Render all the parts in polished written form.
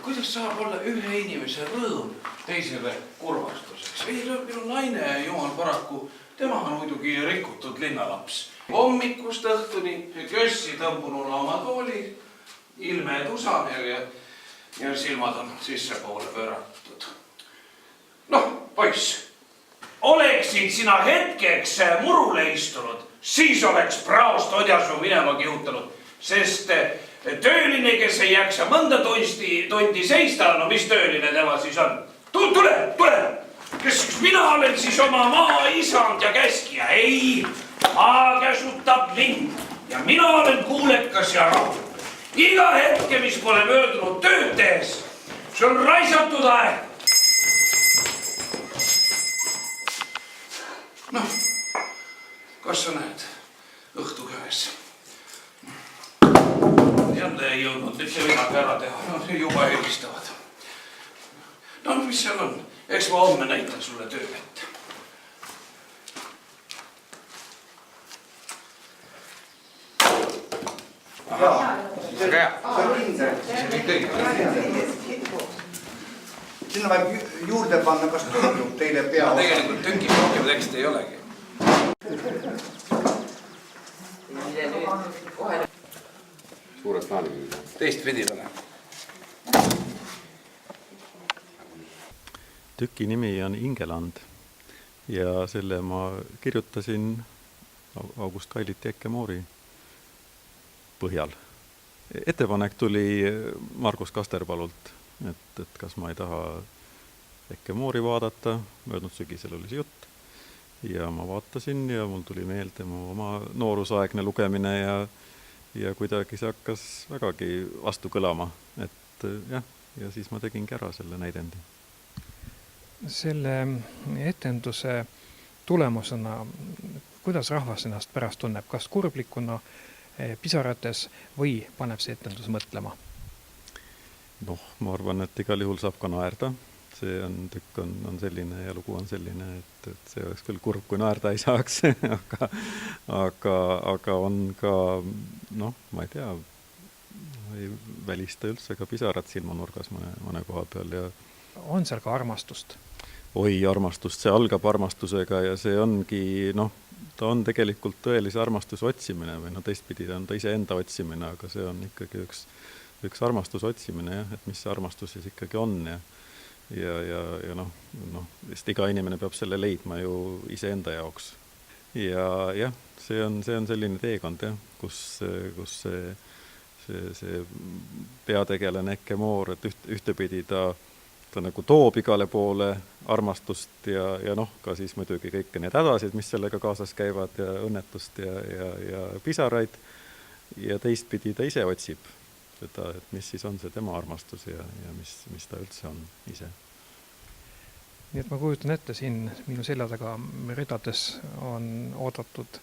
kuidas saab olla ühe inimese rõõm teisele kurvastuseks? Ei, minu naine, jumal paraku, tema on muidugi rikutud linnalaps. Hommikust õhtuni kössi tõmbununa oma tooli, ilme tusa ja silmad on sissepoole pööratud. Noh, poiss, oleksid sina hetkeks murule istunud, siis oleks praost odjasu minema kihutanud, sest tööline, kes ei jaksa mõnda tondi seista, no mis tööline tema siis on? Tule! Kes mina olen siis oma maa isand ja käskija? Ei, maa käsutab mind ja mina olen kuulekas ja rahu. Iga hetke, mis pole möödunud tööd tehes, see on raisatud aeg. Noh, kas sa näed õhtu käes? Jälle ei jõudnud mitte midagi ära teha, no juba helistavad. No mis seal on? Eks ma homme näitan sulle töö ette. Sinna võib juurde panna, kas tundub teile pea osa? Tegelikult tükib rohkem tekst ei olegi. Suured plaanid. Teist pidi ole. Tüki nimi on Ingeland ja selle ma kirjutasin August Kailiti Ekke Moori põhjal. Ettepanek tuli Margus Kasterpalult, et kas ma ei taha Ekke Moori vaadata, möödunud sügisel oli see jutt. Ja ma vaatasin ja mul tuli meelde mu oma noorusaegne lugemine ja kuidagi see hakkas vägagi vastu kõlama, et jah, ja siis ma tegingi ära selle näidendi. Selle etenduse tulemusena, kuidas rahvas ennast pärast tunneb, kas kurblikuna, pisarates või paneb see etendus mõtlema? Noh, ma arvan, et igal juhul saab ka naerda. See tükk on selline ja lugu on selline, et see oleks küll kurb, kui naerda ei saaks, aga on ka, noh, ma ei tea, ei välista üldse ka pisarat silmanurgas mõne koha peal. Ja on seal ka armastust? Oi, armastust, see algab armastusega ja see ongi, noh, ta on tegelikult tõelise armastuse otsimine või no teistpidi ta on ta iseenda otsimine, aga see on ikkagi üks armastuse otsimine, jah, et mis see armastus siis ikkagi on ja noh, sest iga inimene peab selle leidma ju iseenda jaoks. Ja jah, see on selline teekond, jah, kus see peategelane Ekke Moor, et ühtepidi ta nagu toob igale poole armastust ja noh, ka siis muidugi kõike need hädasid, mis sellega kaasas käivad ja õnnetust ja pisaraid ja teistpidi ta ise otsib seda, et mis siis on see tema armastus ja mis ta üldse on ise. Nii et ma kujutan ette, siin minu selja taga ridades on oodatud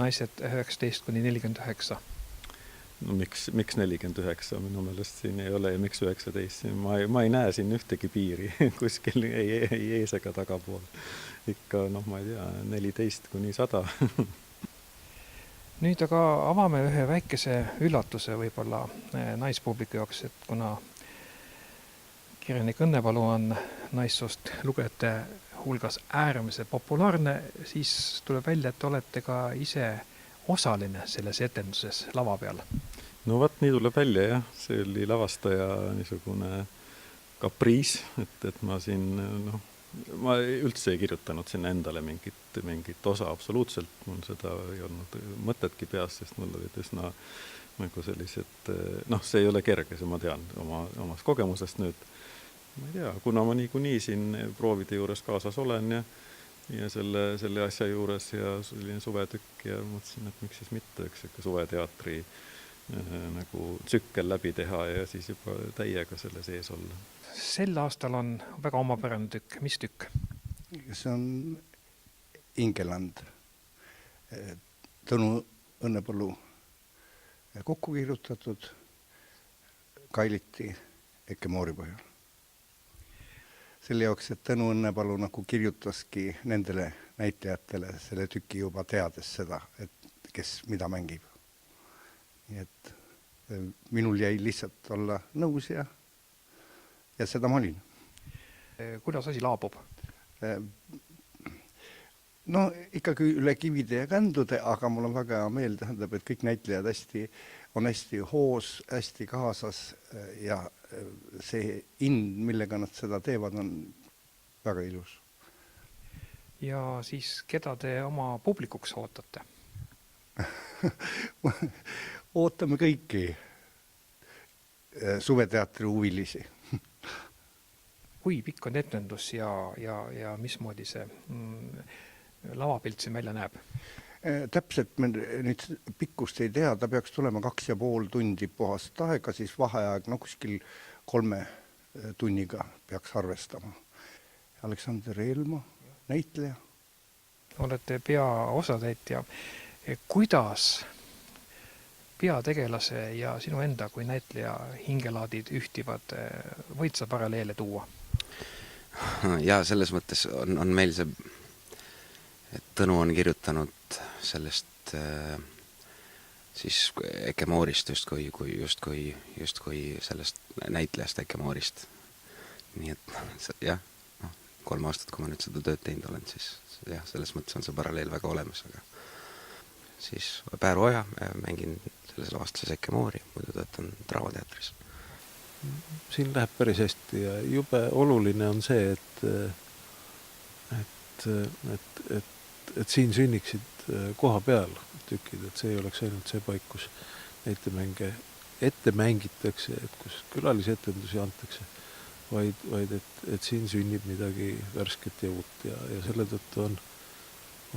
naised 19–49. No miks 49? Minu meelest siin ei ole ja miks 19? Ma ei näe siin ühtegi piiri kuskil ei ees ega tagapool. Ikka, noh, ma ei tea, 14–100. Nüüd aga avame ühe väikese üllatuse võib-olla naispubliku jaoks, et kuna kirjanik Õnnepalu on naissoost lugejate hulgas äärmiselt populaarne, siis tuleb välja, et olete ka ise osaline selles etenduses lava peal. No vaat nii tuleb välja, jah. See oli lavastaja niisugune kapriis, et ma siin, noh, ma üldse ei kirjutanud sinna endale mingit osa absoluutselt. Mul seda ei olnud mõtetki peas, sest mul olid üsna nagu sellised, noh, see ei ole kerge, see ma tean omast kogemusest nüüd. Ma ei tea, kuna ma niikuinii siin proovide juures kaasas olen ja selle asja juures ja selline suvetükk ja mõtlesin, et miks siis mitte üks suveteatri nagu tsükkel läbi teha ja siis juba täiega selle sees olla. Sel aastal on väga omapärane tükk. Mis tükk? See on Ingeland. Tõnu Õnnepalu kokku kirjutatud Kailiti Ekke Moori põhjal. Selle jaoks, et Tõnu Õnnepalu nagu kirjutaski nendele näitajatele selle tüki juba teades seda, et kes mida mängib. Nii et minul jäi lihtsalt olla nõus ja ja seda ma olin. Kuidas asi laabub? No ikkagi üle kivide ja kändude, aga mul on väga hea meel, tähendab, et kõik näitlejad on hästi hoos, hästi kaasas ja see ind, millega nad seda teevad, on väga ilus. Ja siis keda te oma publikuks ootate? Ootame kõiki suveteatri huvilisi. Kui pikk on etendus ja mismoodi see lavapilt siin välja näeb? Täpselt me nüüd pikkust ei tea, ta peaks tulema 2,5 tundi puhast aega, siis vaheaeg kuskil 3 tunniga peaks arvestama. Aleksander Eelmaa, näitleja. Olete peaosatäitja. Kuidas peategelase ja sinu enda kui näitleja hingelaadid ühtivad? Võid sa paralleele tuua? Ja selles mõttes on meil see, et Tõnu on kirjutanud sellest siis Eke Moorist justkui sellest näitlejast Eke Moorist. Nii et jah, 3 aastat, kui ma nüüd seda tööd teinud olen, siis jah, selles mõttes on see paralleel väga olemas, aga siis Pääru Oja, mängin selles lavastuseks Eke Moori, muidu töötan Draamateatris. Siin läheb päris hästi ja jube oluline on see, et siin sünniksid koha peal tükid, et see ei oleks ainult see paik, kus näitemänge ette mängitakse, et kus külalisetendusi antakse, vaid et siin sünnib midagi värsket ja uut ja selle tõttu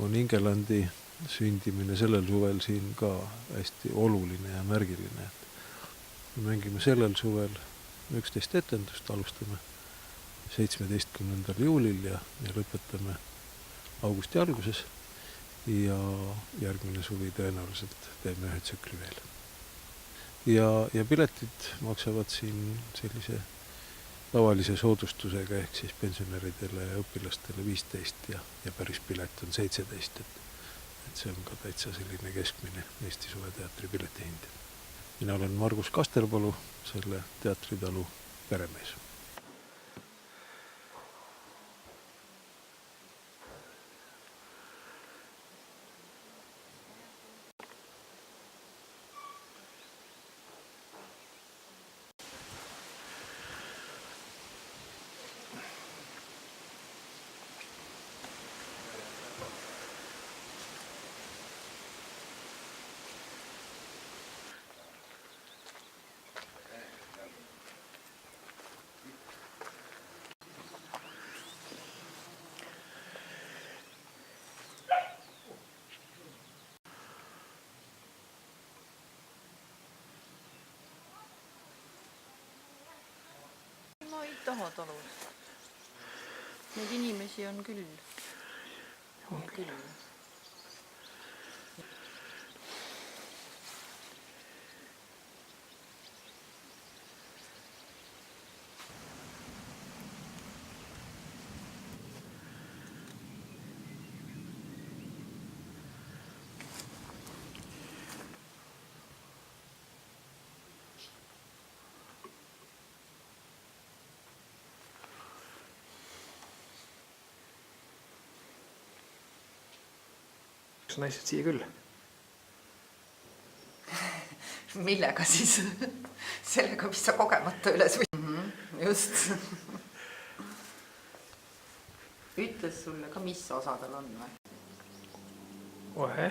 on Ingelandi sündimine sellel suvel siin ka hästi oluline ja märgiline. Me mängime sellel suvel 11 etendust, alustame 17. juulil ja lõpetame augusti alguses ja järgmine suvi tõenäoliselt teeme 1 tsükli veel. Ja piletid maksavad siin sellise tavalise soodustusega ehk siis pensionäridele ja õpilastele 15 ja päris pilet on 17, et see on ka täitsa selline keskmine Eesti suveteatri piletihind. Mina olen Margus Kasterpalu, selle teatritalu peremees. Ma ei taha talus. Neid inimesi on küll. On küll. Naised siia küll. Millega siis? Sellega, mis sa kogemata üles või? Just. Ütles sulle ka, mis osa tal on või? Ohe.